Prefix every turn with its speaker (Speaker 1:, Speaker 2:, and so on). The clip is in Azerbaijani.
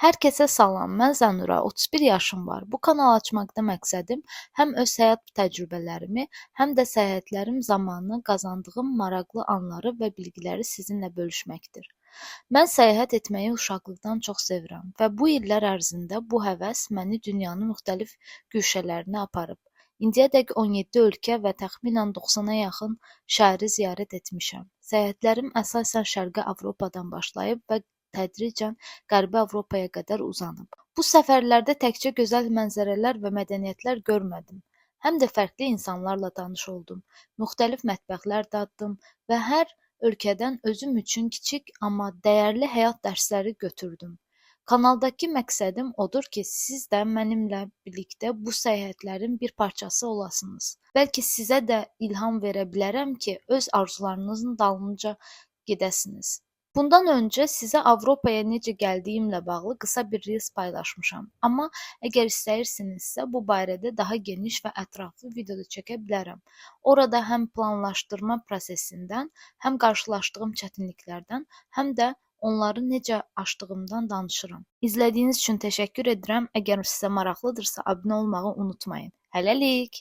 Speaker 1: Hər kəsə salam, mən Zənura, 31 yaşım var. Bu kanalı açmaqda məqsədim həm öz həyat təcrübələrimi, həm də səyahətlərim zamanı qazandığım maraqlı anları və bilgiləri sizinlə bölüşməkdir. Mən səyahət etməyi uşaqlıqdan çox sevirəm və bu illər ərzində bu həvəs məni dünyanın müxtəlif güşələrinə aparıb. İndiyədək 17 ölkə və təxminən 90-a yaxın şəhəri ziyarət etmişəm. Səyahətlərim əsasən Şərqi Avropadan başlayıb və tədricən Qərbi Avropaya qədər uzanıb. Bu səfərlərdə təkcə gözəl mənzərələr və mədəniyyətlər görmədim, həm də fərqli insanlarla tanış oldum. Müxtəlif mətbəxlər daddım və hər ölkədən özüm üçün kiçik, amma dəyərli həyat dərsləri götürdüm. Kanaldakı məqsədim odur ki, siz də mənimlə birlikdə bu səyahətlərin bir parçası olasınız. Bəlkə sizə də ilham verə bilərəm ki, öz arzularınızın dalınca gedəsiniz. Bundan öncə sizə Avropaya necə gəldiyimlə bağlı qısa bir reels paylaşmışam. Amma əgər istəyirsinizsə, bu barədə daha geniş və ətraflı video da çəkə bilərəm. Orada həm planlaşdırma prosesindən, həm qarşılaşdığım çətinliklərdən, həm də onları necə aşdığımdan danışıram. İzlədiyiniz üçün təşəkkür edirəm. Əgər sizə maraqlıdırsa, abunə olmağı unutmayın. Hələlik!